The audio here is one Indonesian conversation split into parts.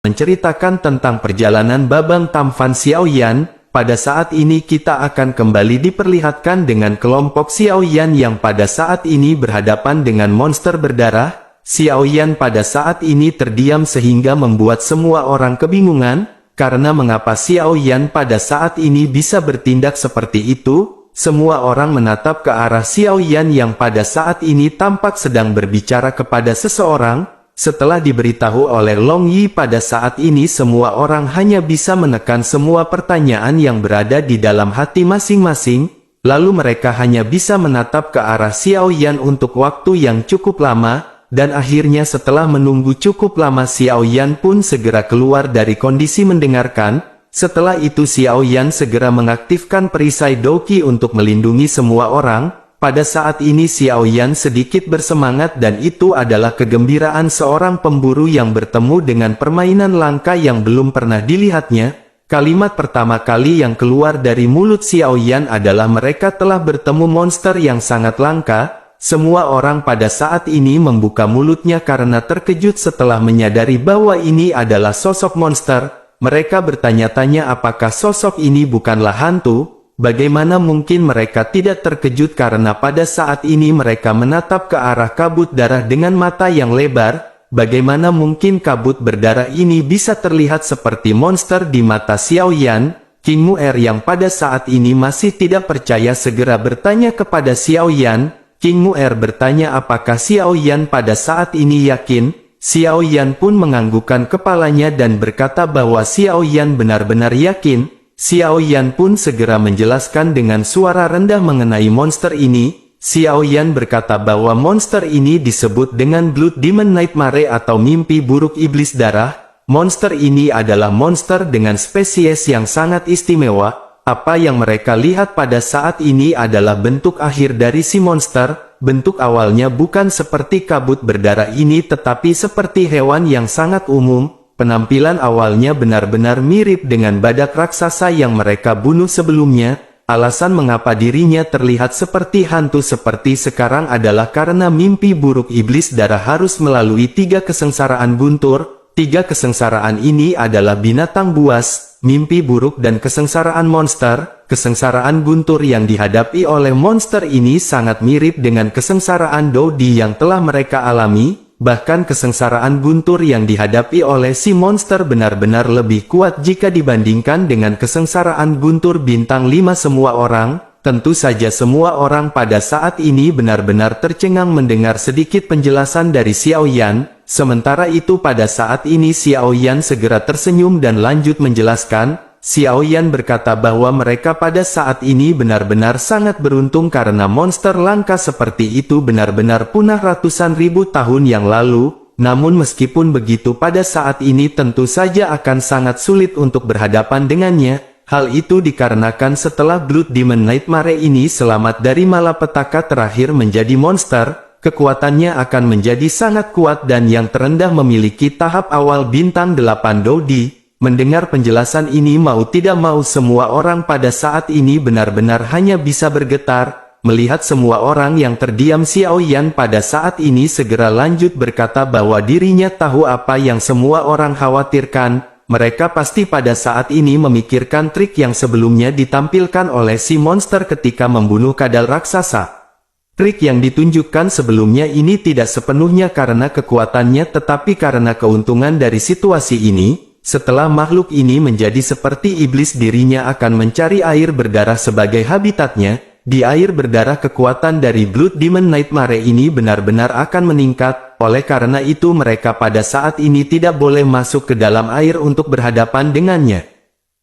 menceritakan tentang perjalanan Babang Tamfan Xiaoyan. Pada saat ini kita akan kembali diperlihatkan dengan kelompok Xiaoyan yang pada saat ini berhadapan dengan monster berdarah. Xiaoyan pada saat ini terdiam sehingga membuat semua orang kebingungan, karena mengapa Xiaoyan pada saat ini bisa bertindak seperti itu. Semua orang menatap ke arah Xiaoyan yang pada saat ini tampak sedang berbicara kepada seseorang. Setelah diberitahu oleh Long Yi pada saat ini semua orang hanya bisa menekan semua pertanyaan yang berada di dalam hati masing-masing, lalu mereka hanya bisa menatap ke arah Xiaoyan untuk waktu yang cukup lama, dan akhirnya setelah menunggu cukup lama Xiaoyan pun segera keluar dari kondisi mendengarkan. Setelah itu Xiaoyan segera mengaktifkan perisai Doqi untuk melindungi semua orang. Pada saat ini Xiaoyan sedikit bersemangat dan itu adalah kegembiraan seorang pemburu yang bertemu dengan permainan langka yang belum pernah dilihatnya. Kalimat pertama kali yang keluar dari mulut Xiaoyan adalah mereka telah bertemu monster yang sangat langka. Semua orang pada saat ini membuka mulutnya karena terkejut setelah menyadari bahwa ini adalah sosok monster. Mereka bertanya-tanya apakah sosok ini bukanlah hantu. Bagaimana mungkin mereka tidak terkejut karena pada saat ini mereka menatap ke arah kabut darah dengan mata yang lebar. Bagaimana mungkin kabut berdarah ini bisa terlihat seperti monster di mata Xiaoyan? King Mu'er yang pada saat ini masih tidak percaya segera bertanya kepada Xiaoyan. King Mu'er bertanya apakah Xiaoyan pada saat ini yakin. Xiaoyan pun menganggukkan kepalanya dan berkata bahwa Xiaoyan benar-benar yakin. Xiaoyan pun segera menjelaskan dengan suara rendah mengenai monster ini. Xiaoyan berkata bahwa monster ini disebut dengan Blood Demon Nightmare atau mimpi buruk iblis darah. Monster ini adalah monster dengan spesies yang sangat istimewa. Apa yang mereka lihat pada saat ini adalah bentuk akhir dari si monster. Bentuk awalnya bukan seperti kabut berdarah ini tetapi seperti hewan yang sangat umum. Penampilan awalnya benar-benar mirip dengan badak raksasa yang mereka bunuh sebelumnya. Alasan mengapa dirinya terlihat seperti hantu seperti sekarang adalah karena mimpi buruk iblis darah harus melalui 3 kesengsaraan guntur. 3 kesengsaraan ini adalah binatang buas, mimpi buruk dan kesengsaraan monster. Kesengsaraan guntur yang dihadapi oleh monster ini sangat mirip dengan kesengsaraan Dodi yang telah mereka alami. Bahkan kesengsaraan guntur yang dihadapi oleh si monster benar-benar lebih kuat jika dibandingkan dengan kesengsaraan guntur bintang 5 semua orang. Tentu saja semua orang pada saat ini benar-benar tercengang mendengar sedikit penjelasan dari Xiaoyan. Sementara itu pada saat ini Xiaoyan segera tersenyum dan lanjut menjelaskan. Xiaoyan berkata bahwa mereka pada saat ini benar-benar sangat beruntung karena monster langka seperti itu benar-benar punah ratusan ribu tahun yang lalu. Namun meskipun begitu pada saat ini tentu saja akan sangat sulit untuk berhadapan dengannya. Hal itu dikarenakan setelah Blood Demon Nightmare ini selamat dari malapetaka terakhir menjadi monster, kekuatannya akan menjadi sangat kuat dan yang terendah memiliki tahap awal bintang 8 Dodi. Mendengar penjelasan ini mau tidak mau semua orang pada saat ini benar-benar hanya bisa bergetar. Melihat semua orang yang terdiam Xiaoyan pada saat ini segera lanjut berkata bahwa dirinya tahu apa yang semua orang khawatirkan. Mereka pasti pada saat ini memikirkan trik yang sebelumnya ditampilkan oleh si monster ketika membunuh kadal raksasa. Trik yang ditunjukkan sebelumnya ini tidak sepenuhnya karena kekuatannya tetapi karena keuntungan dari situasi ini. Setelah makhluk ini menjadi seperti iblis dirinya akan mencari air berdarah sebagai habitatnya. Di air berdarah kekuatan dari Blood Demon Nightmare ini benar-benar akan meningkat. Oleh karena itu mereka pada saat ini tidak boleh masuk ke dalam air untuk berhadapan dengannya.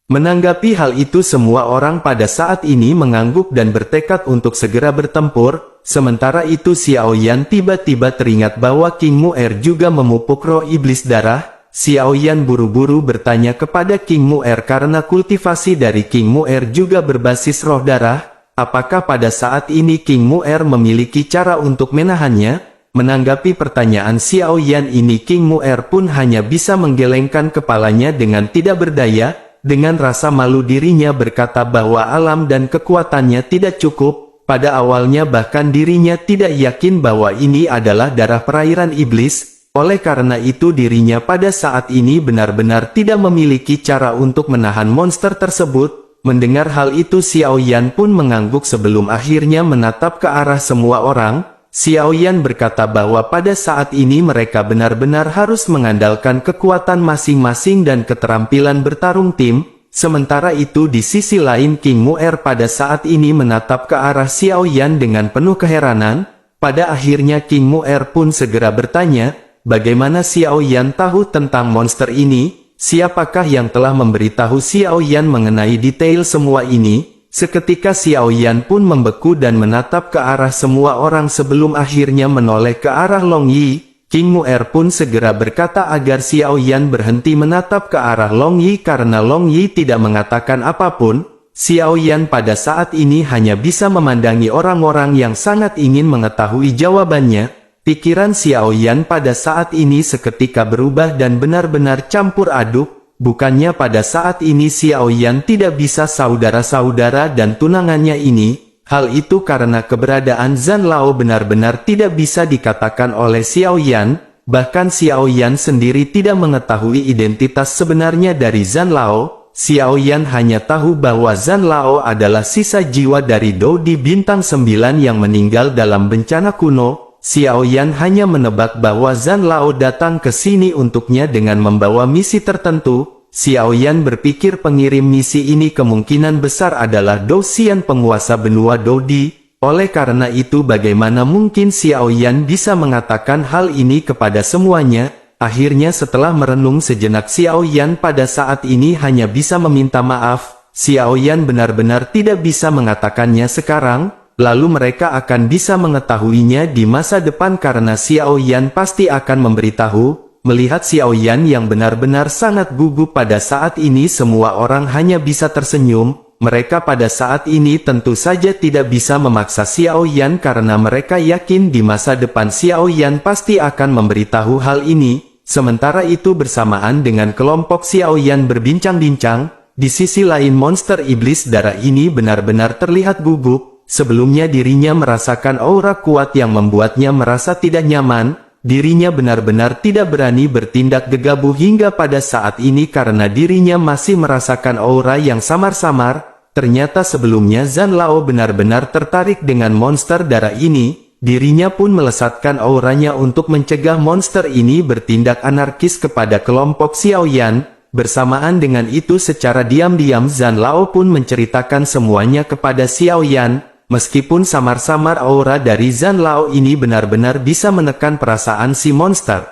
Menanggapi hal itu semua orang pada saat ini mengangguk dan bertekad untuk segera bertempur. Sementara itu Xiaoyan tiba-tiba teringat bahwa King Mu'er juga memupuk roh iblis darah. Xiaoyan buru-buru bertanya kepada King Mu'er karena kultivasi dari King Mu'er juga berbasis roh darah. Apakah pada saat ini King Mu'er memiliki cara untuk menahannya? Menanggapi pertanyaan Xiaoyan ini King Mu'er pun hanya bisa menggelengkan kepalanya dengan tidak berdaya. Dengan rasa malu dirinya berkata bahwa alam dan kekuatannya tidak cukup. Pada awalnya bahkan dirinya tidak yakin bahwa ini adalah darah perairan iblis. Oleh karena itu dirinya pada saat ini benar-benar tidak memiliki cara untuk menahan monster tersebut. Mendengar hal itu Xiao Yan pun mengangguk sebelum akhirnya menatap ke arah semua orang. Xiao Yan berkata bahwa pada saat ini mereka benar-benar harus mengandalkan kekuatan masing-masing dan keterampilan bertarung tim. Sementara itu di sisi lain King Mu'er pada saat ini menatap ke arah Xiao Yan dengan penuh keheranan. Pada akhirnya King Mu'er pun segera bertanya, bagaimana Xiao Yan tahu tentang monster ini? Siapakah yang telah memberitahu Xiao Yan mengenai detail semua ini? Seketika Xiao Yan pun membeku dan menatap ke arah semua orang sebelum akhirnya menoleh ke arah Long Yi. King Mu'er pun segera berkata agar Xiao Yan berhenti menatap ke arah Long Yi karena Long Yi tidak mengatakan apapun. Xiao Yan pada saat ini hanya bisa memandangi orang-orang yang sangat ingin mengetahui jawabannya. Pikiran Xiao Yan pada saat ini seketika berubah dan benar-benar campur aduk. Bukannya pada saat ini Xiao Yan tidak bisa saudara-saudara dan tunangannya ini. Hal itu karena keberadaan Zhan Lao benar-benar tidak bisa dikatakan oleh Xiao Yan. Bahkan Xiao Yan sendiri tidak mengetahui identitas sebenarnya dari Zhan Lao. Xiao Yan hanya tahu bahwa Zhan Lao adalah sisa jiwa dari Dou Di Bintang 9 yang meninggal dalam bencana kuno. Xiao Yan hanya menebak bahwa Zhan Lao datang ke sini untuknya dengan membawa misi tertentu. Xiao Yan berpikir pengirim misi ini kemungkinan besar adalah Dou Xian penguasa benua Dou Di. Oleh karena itu bagaimana mungkin Xiao Yan bisa mengatakan hal ini kepada semuanya? Akhirnya setelah merenung sejenak Xiao Yan pada saat ini hanya bisa meminta maaf. Xiao Yan benar-benar tidak bisa mengatakannya sekarang, lalu mereka akan bisa mengetahuinya di masa depan karena Xiao Yan pasti akan memberitahu. Melihat Xiao Yan yang benar-benar sangat gugup pada saat ini semua orang hanya bisa tersenyum. Mereka pada saat ini tentu saja tidak bisa memaksa Xiao Yan karena mereka yakin di masa depan Xiao Yan pasti akan memberitahu hal ini. Sementara itu bersamaan dengan kelompok Xiao Yan berbincang-bincang, di sisi lain monster iblis darah ini benar-benar terlihat gugup. Sebelumnya dirinya merasakan aura kuat yang membuatnya merasa tidak nyaman. Dirinya benar-benar tidak berani bertindak gegabah hingga pada saat ini karena dirinya masih merasakan aura yang samar-samar. Ternyata sebelumnya Zhan Lao benar-benar tertarik dengan monster darah ini. Dirinya pun melesatkan auranya untuk mencegah monster ini bertindak anarkis kepada kelompok Xiao Yan. Bersamaan dengan itu secara diam-diam Zhan Lao pun menceritakan semuanya kepada Xiao Yan. Meskipun samar-samar aura dari Zhan Lao ini benar-benar bisa menekan perasaan si monster.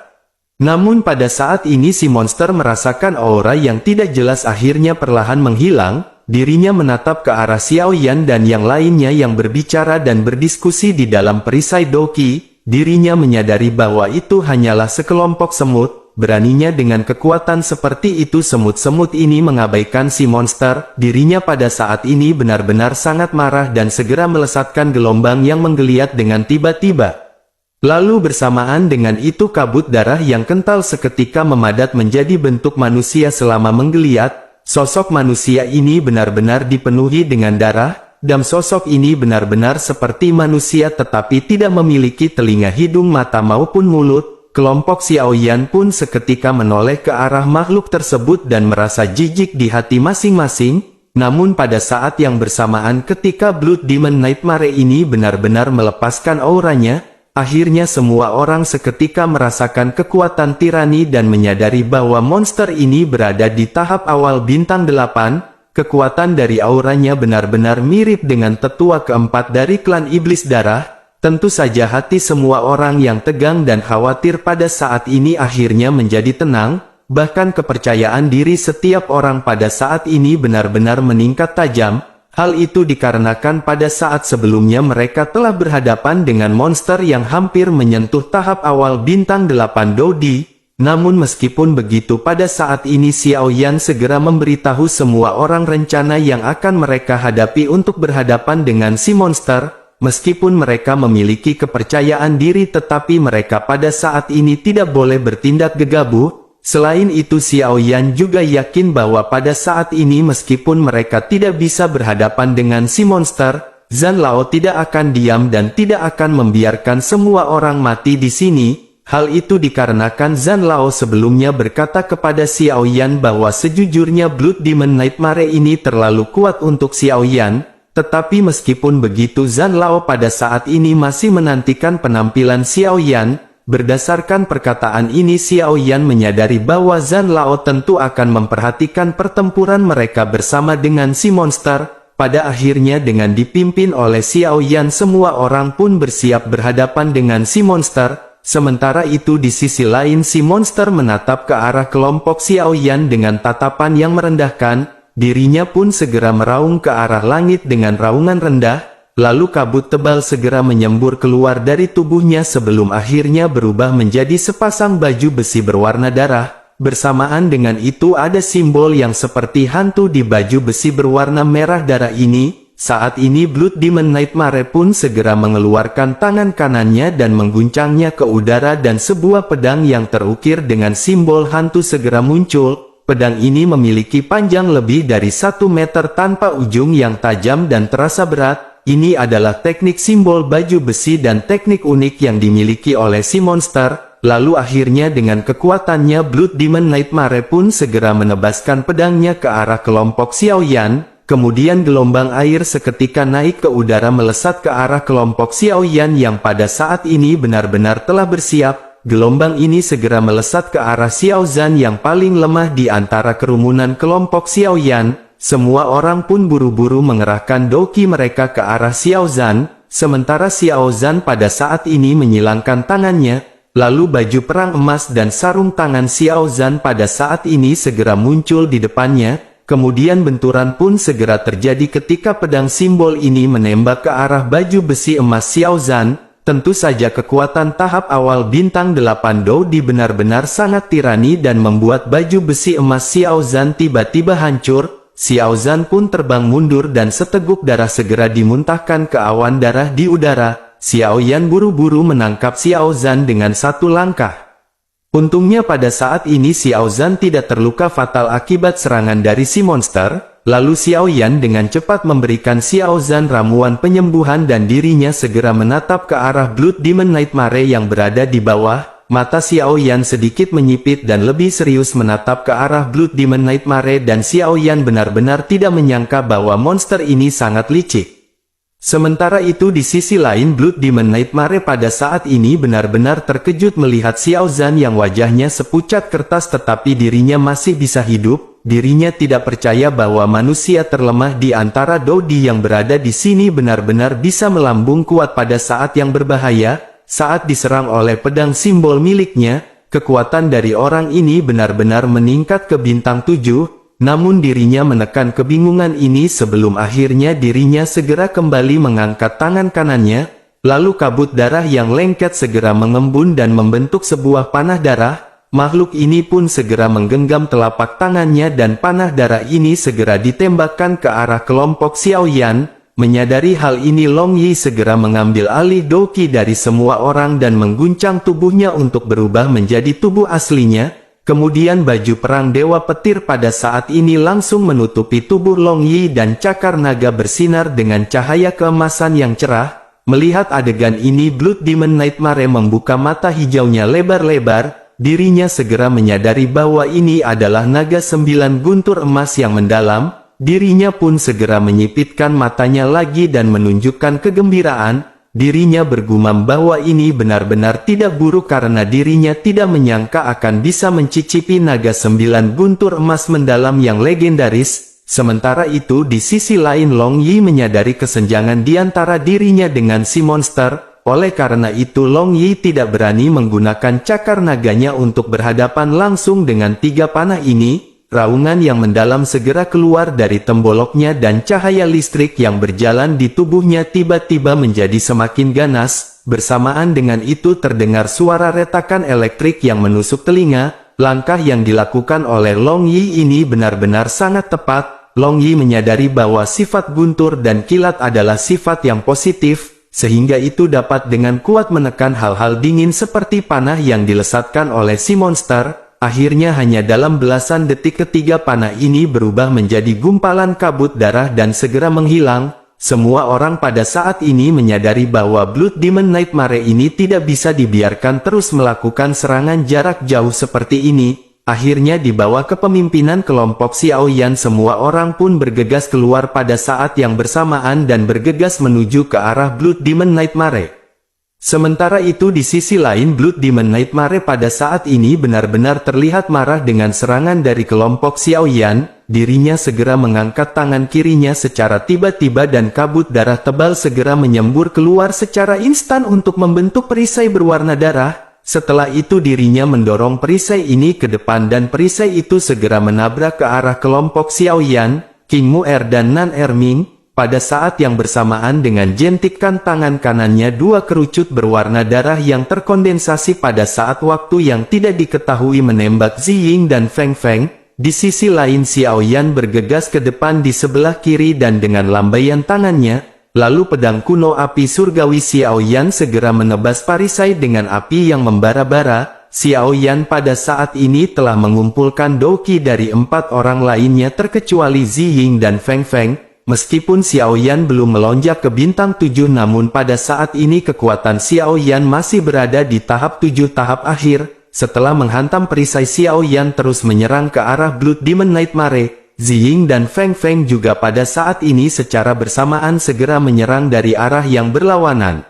Namun pada saat ini si monster merasakan aura yang tidak jelas akhirnya perlahan menghilang. Dirinya menatap ke arah Xiao Yan dan yang lainnya yang berbicara dan berdiskusi di dalam perisai Doqi. Dirinya menyadari bahwa itu hanyalah sekelompok semut. Beraninya dengan kekuatan seperti itu semut-semut ini mengabaikan si monster. Dirinya pada saat ini benar-benar sangat marah dan segera melesatkan gelombang yang menggeliat dengan tiba-tiba. Lalu bersamaan dengan itu kabut darah yang kental seketika memadat menjadi bentuk manusia selama menggeliat. Sosok manusia ini benar-benar dipenuhi dengan darah, dan sosok ini benar-benar seperti manusia tetapi tidak memiliki telinga, hidung, mata maupun mulut. Kelompok Xiao Yan pun seketika menoleh ke arah makhluk tersebut dan merasa jijik di hati masing-masing. Namun pada saat yang bersamaan ketika Blood Demon Nightmare ini benar-benar melepaskan auranya, akhirnya semua orang seketika merasakan kekuatan tirani dan menyadari bahwa monster ini berada di tahap awal bintang 8. Kekuatan dari auranya benar-benar mirip dengan tetua keempat dari klan iblis darah. Tentu saja hati semua orang yang tegang dan khawatir pada saat ini akhirnya menjadi tenang. Bahkan kepercayaan diri setiap orang pada saat ini benar-benar meningkat tajam. Hal itu dikarenakan pada saat sebelumnya mereka telah berhadapan dengan monster yang hampir menyentuh tahap awal bintang 8 Dou Di. Namun meskipun begitu pada saat ini Xiao Yan segera memberitahu semua orang rencana yang akan mereka hadapi untuk berhadapan dengan si monster. Meskipun mereka memiliki kepercayaan diri tetapi mereka pada saat ini tidak boleh bertindak gegabah. Selain itu Xiao Yan juga yakin bahwa pada saat ini meskipun mereka tidak bisa berhadapan dengan si monster, Zhan Lao tidak akan diam dan tidak akan membiarkan semua orang mati di sini. Hal itu dikarenakan Zhan Lao sebelumnya berkata kepada Xiao Yan bahwa sejujurnya Blood Demon Nightmare ini terlalu kuat untuk Xiao Yan, tetapi meskipun begitu Zhan Lao pada saat ini masih menantikan penampilan Xiao Yan. Berdasarkan perkataan ini Xiao Yan menyadari bahwa Zhan Lao tentu akan memperhatikan pertempuran mereka bersama dengan si monster. Pada akhirnya dengan dipimpin oleh Xiao Yan semua orang pun bersiap berhadapan dengan si monster. Sementara itu di sisi lain si monster menatap ke arah kelompok Xiao Yan dengan tatapan yang merendahkan, dirinya pun segera meraung ke arah langit dengan raungan rendah, lalu kabut tebal segera menyembur keluar dari tubuhnya sebelum akhirnya berubah menjadi sepasang baju besi berwarna darah. Bersamaan dengan itu ada simbol yang seperti hantu di baju besi berwarna merah darah ini. Saat ini Blood Demon Nightmare pun segera mengeluarkan tangan kanannya dan mengguncangnya ke udara dan sebuah pedang yang terukir dengan simbol hantu segera muncul. Pedang ini memiliki panjang lebih dari 1 meter tanpa ujung yang tajam dan terasa berat. Ini adalah teknik simbol baju besi dan teknik unik yang dimiliki oleh si monster. Lalu akhirnya dengan kekuatannya Blood Demon Nightmare pun segera menebaskan pedangnya ke arah kelompok Xiao Yan. Kemudian gelombang air seketika naik ke udara melesat ke arah kelompok Xiao Yan yang pada saat ini benar-benar telah bersiap. Gelombang ini segera melesat ke arah Xiao Zhan yang paling lemah di antara kerumunan kelompok Xiao Yan. Semua orang pun buru-buru mengerahkan doki mereka ke arah Xiao Zhan. Sementara Xiao Zhan pada saat ini menyilangkan tangannya. Lalu baju perang emas dan sarung tangan Xiao Zhan pada saat ini segera muncul di depannya. Kemudian benturan pun segera terjadi ketika pedang simbol ini menembak ke arah baju besi emas Xiao Zhan. Tentu saja kekuatan tahap awal bintang 8 Dou benar-benar sangat tirani dan membuat baju besi emas Xiao Zhan tiba-tiba hancur. Xiao Zhan pun terbang mundur dan seteguk darah segera dimuntahkan ke awan darah di udara. Xiao Yan buru-buru menangkap Xiao Zhan dengan satu langkah. Untungnya pada saat ini Xiao Zhan tidak terluka fatal akibat serangan dari si monster, lalu Xiao Yan dengan cepat memberikan Xiao Zhan ramuan penyembuhan dan dirinya segera menatap ke arah Blood Demon Nightmare yang berada di bawah. Mata Xiao Yan sedikit menyipit dan lebih serius menatap ke arah Blood Demon Nightmare dan Xiao Yan benar-benar tidak menyangka bahwa monster ini sangat licik. Sementara itu di sisi lain Blood Demon Nightmare pada saat ini benar-benar terkejut melihat Xiao Zhan yang wajahnya sepucat kertas tetapi dirinya masih bisa hidup. Dirinya tidak percaya bahwa manusia terlemah di antara Dodi yang berada di sini benar-benar bisa melambung kuat pada saat yang berbahaya. Saat diserang oleh pedang simbol miliknya, kekuatan dari orang ini benar-benar meningkat ke bintang 7. Namun dirinya menekan kebingungan ini sebelum akhirnya dirinya segera kembali mengangkat tangan kanannya, lalu kabut darah yang lengket segera mengembun dan membentuk sebuah panah darah. Makhluk ini pun segera menggenggam telapak tangannya dan panah darah ini segera ditembakkan ke arah kelompok Xiao Yan. Menyadari hal ini Long Yi segera mengambil alih doki dari semua orang dan mengguncang tubuhnya untuk berubah menjadi tubuh aslinya. Kemudian baju perang Dewa Petir pada saat ini langsung menutupi tubuh Long Yi dan cakar naga bersinar dengan cahaya keemasan yang cerah. Melihat adegan ini Blood Demon Nightmare membuka mata hijaunya lebar-lebar. Dirinya segera menyadari bahwa ini adalah naga 9 guntur emas yang mendalam. Dirinya pun segera menyipitkan matanya lagi dan menunjukkan kegembiraan. Dirinya bergumam bahwa ini benar-benar tidak buruk karena dirinya tidak menyangka akan bisa mencicipi naga 9 guntur emas mendalam yang legendaris. Sementara itu di sisi lain Long Yi menyadari kesenjangan di antara dirinya dengan si monster. Oleh karena itu Long Yi tidak berani menggunakan cakar naganya untuk berhadapan langsung dengan 3 panah ini. Raungan yang mendalam segera keluar dari temboloknya dan cahaya listrik yang berjalan di tubuhnya tiba-tiba menjadi semakin ganas. Bersamaan dengan itu terdengar suara retakan elektrik yang menusuk telinga. Langkah yang dilakukan oleh Long Yi ini benar-benar sangat tepat. Long Yi menyadari bahwa sifat guntur dan kilat adalah sifat yang positif, sehingga itu dapat dengan kuat menekan hal-hal dingin seperti panah yang dilesatkan oleh si monster. Akhirnya hanya dalam belasan detik ketiga panah ini berubah menjadi gumpalan kabut darah dan segera menghilang. semua orang pada saat ini menyadari bahwa Blood Demon Nightmare ini tidak bisa dibiarkan terus melakukan serangan jarak jauh seperti ini. Akhirnya di bawah kepemimpinan kelompok Xiaoyan semua orang pun bergegas keluar pada saat yang bersamaan dan bergegas menuju ke arah Blood Demon Nightmare. Sementara itu di sisi lain Blood Demon Nightmare pada saat ini benar-benar terlihat marah dengan serangan dari kelompok Xiaoyan. Dirinya segera mengangkat tangan kirinya secara tiba-tiba dan kabut darah tebal segera menyembur keluar secara instan untuk membentuk perisai berwarna darah. Setelah itu dirinya mendorong perisai ini ke depan dan perisai itu segera menabrak ke arah kelompok Xiaoyan, King Mu'er dan Nan Erming. Pada saat yang bersamaan dengan jentikan tangan kanannya dua kerucut berwarna darah yang terkondensasi pada saat waktu yang tidak diketahui menembak Ziying dan Feng Feng. Di sisi lain Xiaoyan bergegas ke depan di sebelah kiri dan dengan lambaian tangannya, lalu pedang kuno api surgawi Xiaoyan segera menebas perisai dengan api yang membara-bara. Xiaoyan pada saat ini telah mengumpulkan doki dari 4 orang lainnya terkecuali Ziying dan Feng Feng. Meskipun Xiaoyan belum melonjak ke bintang 7 namun pada saat ini kekuatan Xiaoyan masih berada di tahap 7 tahap akhir. Setelah menghantam perisai Xiaoyan terus menyerang ke arah Blood Demon Nightmare. Ziying dan Feng Feng juga pada saat ini secara bersamaan segera menyerang dari arah yang berlawanan.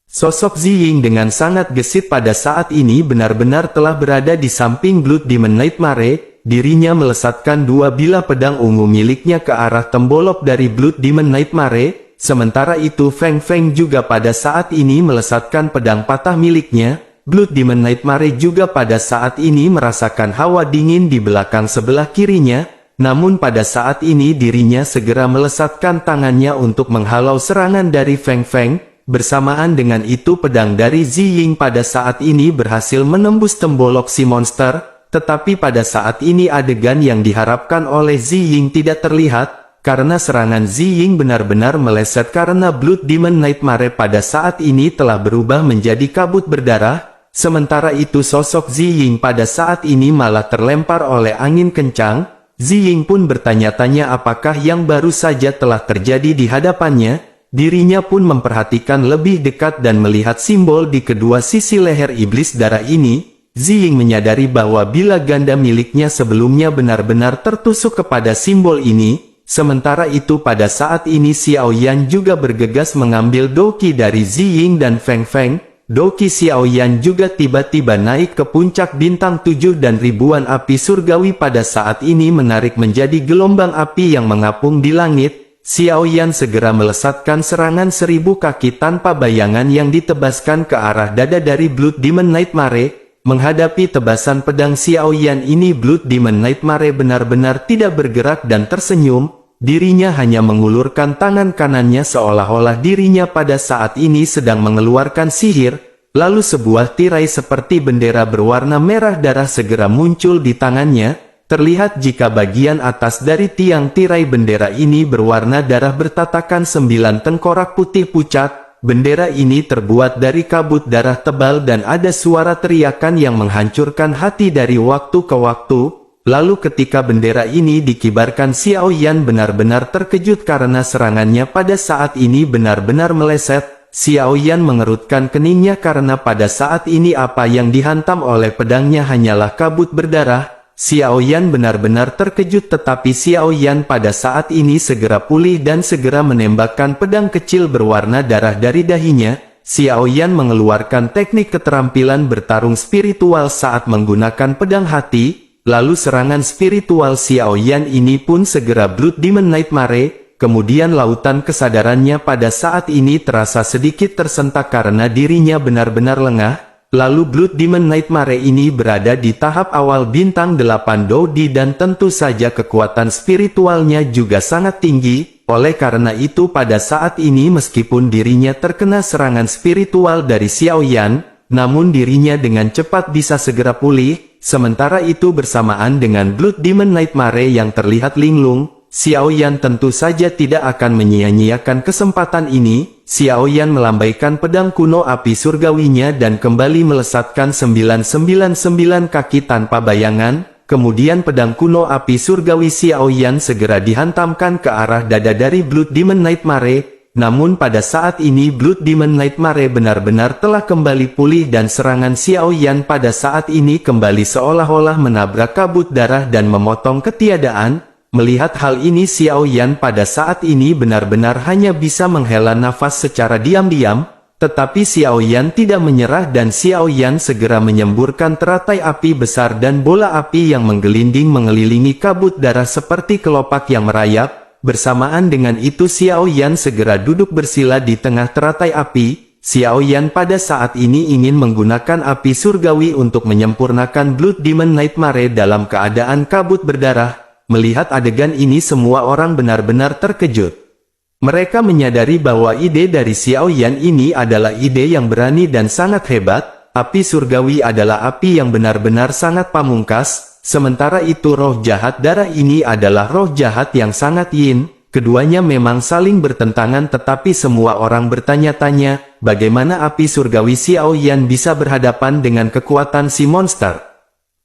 Sosok Ziying dengan sangat gesit pada saat ini benar-benar telah berada di samping Blood Demon Nightmare. Dirinya melesatkan dua bilah pedang ungu miliknya ke arah tembolok dari Blood Demon Nightmare. Sementara itu Feng Feng juga pada saat ini melesatkan pedang patah miliknya. Blood Demon Nightmare juga pada saat ini merasakan hawa dingin di belakang sebelah kirinya. Namun pada saat ini dirinya segera melesatkan tangannya untuk menghalau serangan dari Feng Feng. Bersamaan dengan itu pedang dari Ziying pada saat ini berhasil menembus tembolok si monster. Tetapi pada saat ini adegan yang diharapkan oleh Ziying tidak terlihat, karena serangan Ziying benar-benar meleset karena Blood Demon Nightmare pada saat ini telah berubah menjadi kabut berdarah. Sementara itu sosok Ziying pada saat ini malah terlempar oleh angin kencang. Ziying pun bertanya-tanya apakah yang baru saja telah terjadi di hadapannya. Dirinya pun memperhatikan lebih dekat dan melihat simbol di kedua sisi leher iblis darah ini. Ziying menyadari bahwa bila ganda miliknya sebelumnya benar-benar tertusuk kepada simbol ini. Sementara itu pada saat ini Xiaoyan juga bergegas mengambil doki dari Ziying dan Feng Feng. Doki Xiaoyan juga tiba-tiba naik ke puncak bintang 7 dan ribuan api surgawi pada saat ini menarik menjadi gelombang api yang mengapung di langit. Xiaoyan segera melesatkan serangan 1000 kaki tanpa bayangan yang ditebaskan ke arah dada dari Blood Demon Nightmare. Menghadapi tebasan pedang Xiaoyan ini Blood Demon Nightmare benar-benar tidak bergerak dan tersenyum. Dirinya hanya mengulurkan tangan kanannya seolah-olah dirinya pada saat ini sedang mengeluarkan sihir. Lalu sebuah tirai seperti bendera berwarna merah darah segera muncul di tangannya. Terlihat jika bagian atas dari tiang tirai bendera ini berwarna darah bertatakan 9 tengkorak putih pucat. Bendera ini terbuat dari kabut darah tebal dan ada suara teriakan yang menghancurkan hati dari waktu ke waktu. Lalu ketika bendera ini dikibarkan Xiaoyan benar-benar terkejut karena serangannya pada saat ini benar-benar meleset. Xiaoyan mengerutkan keningnya karena pada saat ini apa yang dihantam oleh pedangnya hanyalah kabut berdarah. Xiaoyan benar-benar terkejut tetapi Xiaoyan pada saat ini segera pulih dan segera menembakkan pedang kecil berwarna darah dari dahinya. Xiaoyan mengeluarkan teknik keterampilan bertarung spiritual saat menggunakan pedang hati. Lalu serangan spiritual Xiaoyan ini pun segera Blood Demon Nightmare. Kemudian lautan kesadarannya pada saat ini terasa sedikit tersentak karena dirinya benar-benar lengah. Lalu Blood Demon Nightmare ini berada di tahap awal bintang 8 Dodi dan tentu saja kekuatan spiritualnya juga sangat tinggi. Oleh karena itu pada saat ini meskipun dirinya terkena serangan spiritual dari Xiaoyan, namun dirinya dengan cepat bisa segera pulih. Sementara itu bersamaan dengan Blood Demon Nightmare yang terlihat linglung, Xiaoyan tentu saja tidak akan menyia-nyiakan kesempatan ini. Xiaoyan melambaikan pedang kuno api surgawinya dan kembali melesatkan 999 kaki tanpa bayangan. Kemudian pedang kuno api surgawi Xiaoyan segera dihantamkan ke arah dada dari Blood Demon Nightmare. namun pada saat ini Blood Demon Nightmare benar-benar telah kembali pulih dan serangan Xiao Yan pada saat ini kembali seolah-olah menabrak kabut darah dan memotong ketiadaan. Melihat hal ini Xiao Yan pada saat ini benar-benar hanya bisa menghela nafas secara diam-diam, tetapi Xiao Yan tidak menyerah dan Xiao Yan segera menyemburkan teratai api besar dan bola api yang menggelinding mengelilingi kabut darah seperti kelopak yang merayap. Bersamaan dengan itu Xiao Yan segera duduk bersila di tengah teratai api. Xiao Yan pada saat ini ingin menggunakan api surgawi untuk menyempurnakan Blood Demon Nightmare dalam keadaan kabut berdarah. Melihat adegan ini semua orang benar-benar terkejut. Mereka menyadari bahwa ide dari Xiao Yan ini adalah ide yang berani dan sangat hebat. Api surgawi adalah api yang benar-benar sangat pamungkas. Sementara itu roh jahat darah ini adalah roh jahat yang sangat yin. Keduanya memang saling bertentangan tetapi semua orang bertanya-tanya, bagaimana api surgawi Xiao Yan bisa berhadapan dengan kekuatan si monster.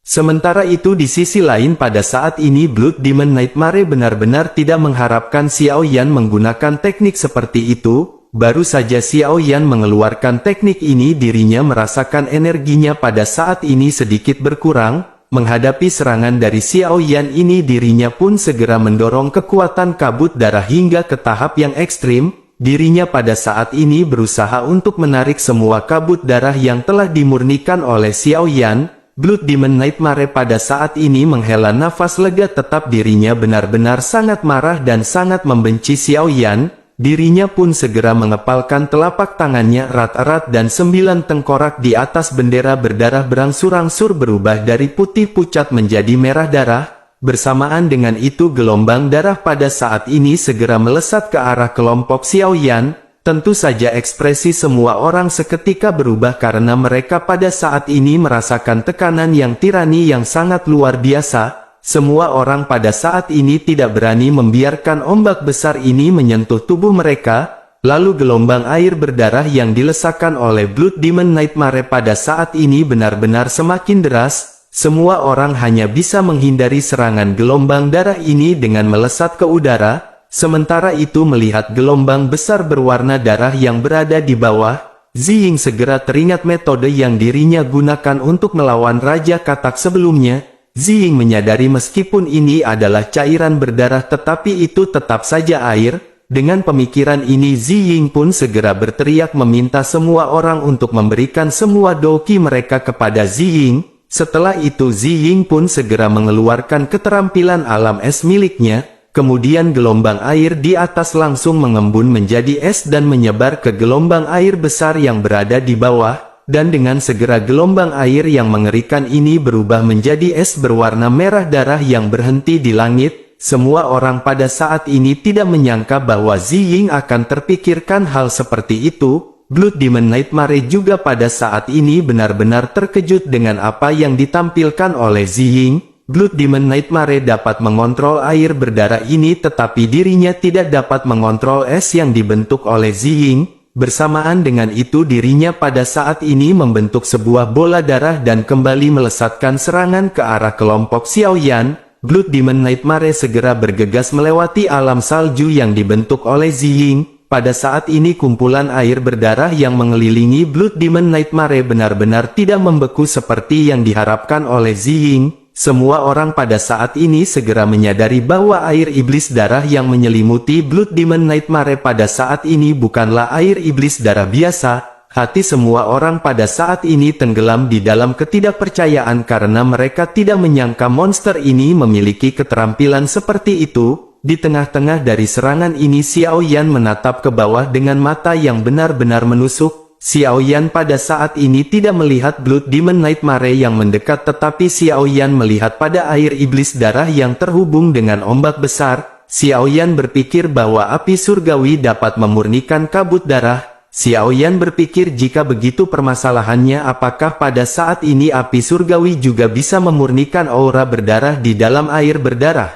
Sementara itu di sisi lain pada saat ini Blood Demon Nightmare benar-benar tidak mengharapkan Xiao Yan menggunakan teknik seperti itu. Baru saja Xiao Yan mengeluarkan teknik ini dirinya merasakan energinya pada saat ini sedikit berkurang. Menghadapi serangan dari Xiao Yan ini dirinya pun segera mendorong kekuatan kabut darah hingga ke tahap yang ekstrim. Dirinya pada saat ini berusaha untuk menarik semua kabut darah yang telah dimurnikan oleh Xiao Yan. Blood Demon Nightmare pada saat ini menghela nafas lega tetap dirinya benar-benar sangat marah dan sangat membenci Xiao Yan. Dirinya pun segera mengepalkan telapak tangannya erat-erat dan 9 tengkorak di atas bendera berdarah berangsur-angsur berubah dari putih pucat menjadi merah darah. Bersamaan dengan itu gelombang darah pada saat ini segera melesat ke arah kelompok Xiao Yan. Tentu saja ekspresi semua orang seketika berubah karena mereka pada saat ini merasakan tekanan yang tirani yang sangat luar biasa. Semua orang pada saat ini tidak berani membiarkan ombak besar ini menyentuh tubuh mereka. Lalu gelombang air berdarah yang dilesakkan oleh Blood Demon Nightmare pada saat ini benar-benar semakin deras. Semua orang hanya bisa menghindari serangan gelombang darah ini dengan melesat ke udara. Sementara itu melihat gelombang besar berwarna darah yang berada di bawah, Ziying segera teringat metode yang dirinya gunakan untuk melawan Raja Katak sebelumnya. Ziying menyadari meskipun ini adalah cairan berdarah tetapi itu tetap saja air. Dengan pemikiran ini Ziying pun segera berteriak meminta semua orang untuk memberikan semua doki mereka kepada Ziying. Setelah itu Ziying pun segera mengeluarkan keterampilan alam es miliknya. Kemudian gelombang air di atas langsung mengembun menjadi es dan menyebar ke gelombang air besar yang berada di bawah. Dan dengan segera gelombang air yang mengerikan ini berubah menjadi es berwarna merah darah yang berhenti di langit. Semua orang pada saat ini tidak menyangka bahwa Ziying akan terpikirkan hal seperti itu. Blood Demon Nightmare juga pada saat ini benar-benar terkejut dengan apa yang ditampilkan oleh Ziying. Blood Demon Nightmare dapat mengontrol air berdarah ini tetapi dirinya tidak dapat mengontrol es yang dibentuk oleh Ziying. Bersamaan dengan itu dirinya pada saat ini membentuk sebuah bola darah dan kembali melesatkan serangan ke arah kelompok Xiao Yan. Blood Demon Nightmare segera bergegas melewati alam salju yang dibentuk oleh Ziying. Pada saat ini kumpulan air berdarah yang mengelilingi Blood Demon Nightmare benar-benar tidak membeku seperti yang diharapkan oleh Ziying. Semua orang pada saat ini segera menyadari bahwa air iblis darah yang menyelimuti Blood Demon Nightmare pada saat ini bukanlah air iblis darah biasa. Hati semua orang pada saat ini tenggelam di dalam ketidakpercayaan karena mereka tidak menyangka monster ini memiliki keterampilan seperti itu. Di tengah-tengah dari serangan ini Xiao Yan menatap ke bawah dengan mata yang benar-benar menusuk. Xiao Yan pada saat ini tidak melihat Blood Demon Nightmare yang mendekat tetapi Xiao Yan melihat pada air iblis darah yang terhubung dengan ombak besar. Xiao Yan berpikir bahwa api surgawi dapat memurnikan kabut darah. Xiao Yan berpikir jika begitu permasalahannya apakah pada saat ini api surgawi juga bisa memurnikan aura berdarah di dalam air berdarah.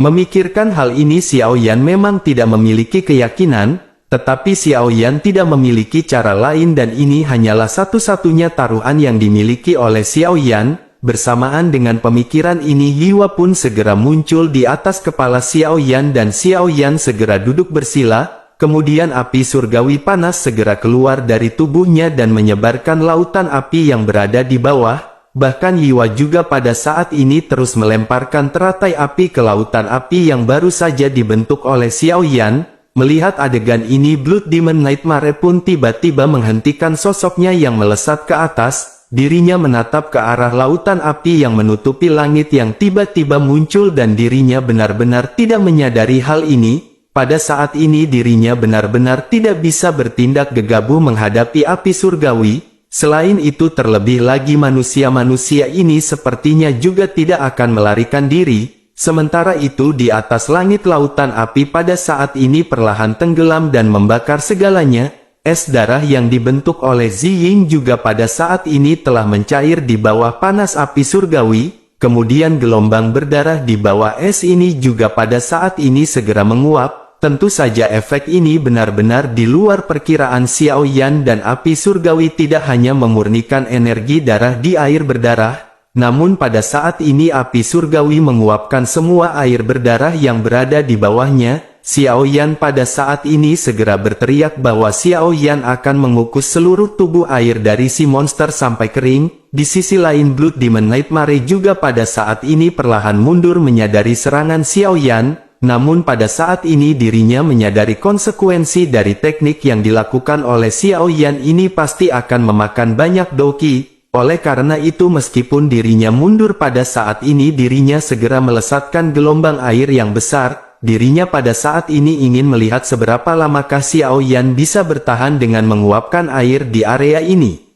Memikirkan hal ini Xiao Yan memang tidak memiliki keyakinan. Tetapi Xiao Yan tidak memiliki cara lain dan ini hanyalah satu-satunya taruhan yang dimiliki oleh Xiao Yan. Bersamaan dengan pemikiran ini Yiwa pun segera muncul di atas kepala Xiao Yan dan Xiao Yan segera duduk bersila. kemudian api surgawi panas segera keluar dari tubuhnya dan menyebarkan lautan api yang berada di bawah. Bahkan Yiwa juga pada saat ini terus melemparkan teratai api ke lautan api yang baru saja dibentuk oleh Xiao Yan. Melihat adegan ini, Blood Demon Nightmare pun tiba-tiba menghentikan sosoknya yang melesat ke atas. Dirinya menatap ke arah lautan api yang menutupi langit yang tiba-tiba muncul dan dirinya benar-benar tidak menyadari hal ini. Pada saat ini dirinya benar-benar tidak bisa bertindak gegabah menghadapi api surgawi. Selain itu terlebih lagi manusia-manusia ini sepertinya juga tidak akan melarikan diri. Sementara itu di atas langit lautan api pada saat ini perlahan tenggelam dan membakar segalanya. Es darah yang dibentuk oleh Ziying juga pada saat ini telah mencair di bawah panas api surgawi. Kemudian gelombang berdarah di bawah es ini juga pada saat ini segera menguap. Tentu saja efek ini benar-benar di luar perkiraan Xiao Yan dan api surgawi tidak hanya memurnikan energi darah di air berdarah, namun pada saat ini api surgawi menguapkan semua air berdarah yang berada di bawahnya. Xiao Yan pada saat ini segera berteriak bahwa Xiao Yan akan mengukus seluruh tubuh air dari si monster sampai kering. Di sisi lain Blood Demon Nightmare juga pada saat ini perlahan mundur menyadari serangan Xiao Yan. Namun pada saat ini dirinya menyadari konsekuensi dari teknik yang dilakukan oleh Xiao Yan ini pasti akan memakan banyak doki. Oleh karena itu meskipun dirinya mundur pada saat ini dirinya segera melesatkan gelombang air yang besar. Dirinya pada saat ini ingin melihat seberapa lamakah Xiao Yan bisa bertahan dengan menguapkan air di area ini.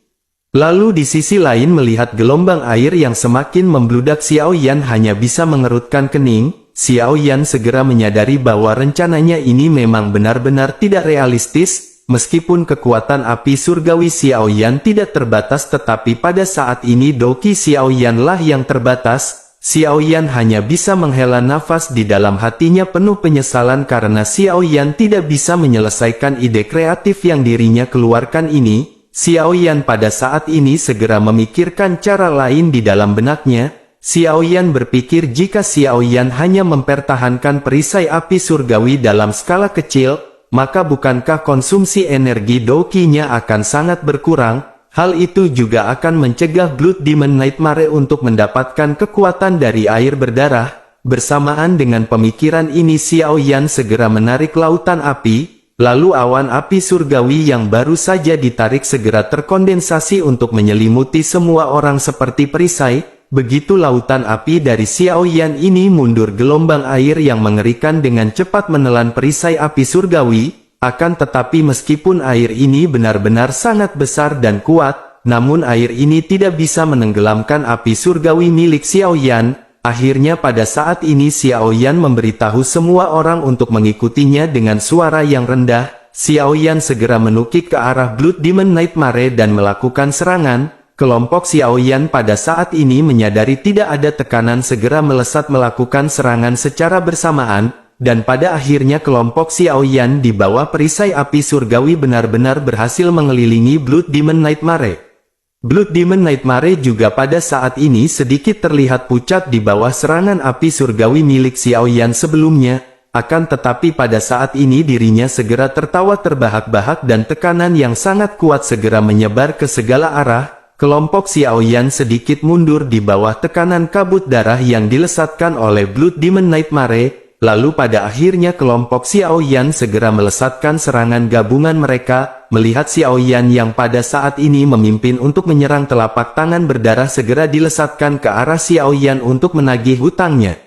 Lalu di sisi lain melihat gelombang air yang semakin membludak Xiao Yan hanya bisa mengerutkan kening. Xiao Yan segera menyadari bahwa rencananya ini memang benar-benar tidak realistis. Meskipun kekuatan api surgawi Xiao Yan tidak terbatas tetapi pada saat ini doki Xiao Yan lah yang terbatas. Xiao Yan hanya bisa menghela nafas di dalam hatinya penuh penyesalan karena Xiao Yan tidak bisa menyelesaikan ide kreatif yang dirinya keluarkan ini. Xiao Yan pada saat ini segera memikirkan cara lain di dalam benaknya. Xiao Yan berpikir jika Xiao Yan hanya mempertahankan perisai api surgawi dalam skala kecil, maka bukankah konsumsi energi dokinya akan sangat berkurang? Hal itu juga akan mencegah Blood Demon Nightmare untuk mendapatkan kekuatan dari air berdarah. Bersamaan dengan pemikiran ini Xiao Yan segera menarik lautan api, lalu awan api surgawi yang baru saja ditarik segera terkondensasi untuk menyelimuti semua orang seperti perisai. Begitu lautan api dari Xiao Yan ini mundur gelombang air yang mengerikan dengan cepat menelan perisai api surgawi. Akan tetapi meskipun air ini benar-benar sangat besar dan kuat, namun air ini tidak bisa menenggelamkan api surgawi milik Xiao Yan. Akhirnya pada saat ini Xiao Yan memberitahu semua orang untuk mengikutinya dengan suara yang rendah. Xiao Yan segera menukik ke arah Blood Demon Nightmare dan melakukan serangan. Kelompok Xiao Yan pada saat ini menyadari tidak ada tekanan segera melesat melakukan serangan secara bersamaan, dan pada akhirnya kelompok Xiao Yan di bawah perisai api surgawi benar-benar berhasil mengelilingi Blood Demon Nightmare. Blood Demon Nightmare juga pada saat ini sedikit terlihat pucat di bawah serangan api surgawi milik Xiao Yan sebelumnya, akan tetapi pada saat ini dirinya segera tertawa terbahak-bahak dan tekanan yang sangat kuat segera menyebar ke segala arah. Kelompok Xiao Yan sedikit mundur di bawah tekanan kabut darah yang dilesatkan oleh Blood Demon Nightmare, lalu pada akhirnya kelompok Xiao Yan segera melesatkan serangan gabungan mereka. Melihat Xiao Yan yang pada saat ini memimpin untuk menyerang, telapak tangan berdarah segera dilesatkan ke arah Xiao Yan untuk menagih hutangnya.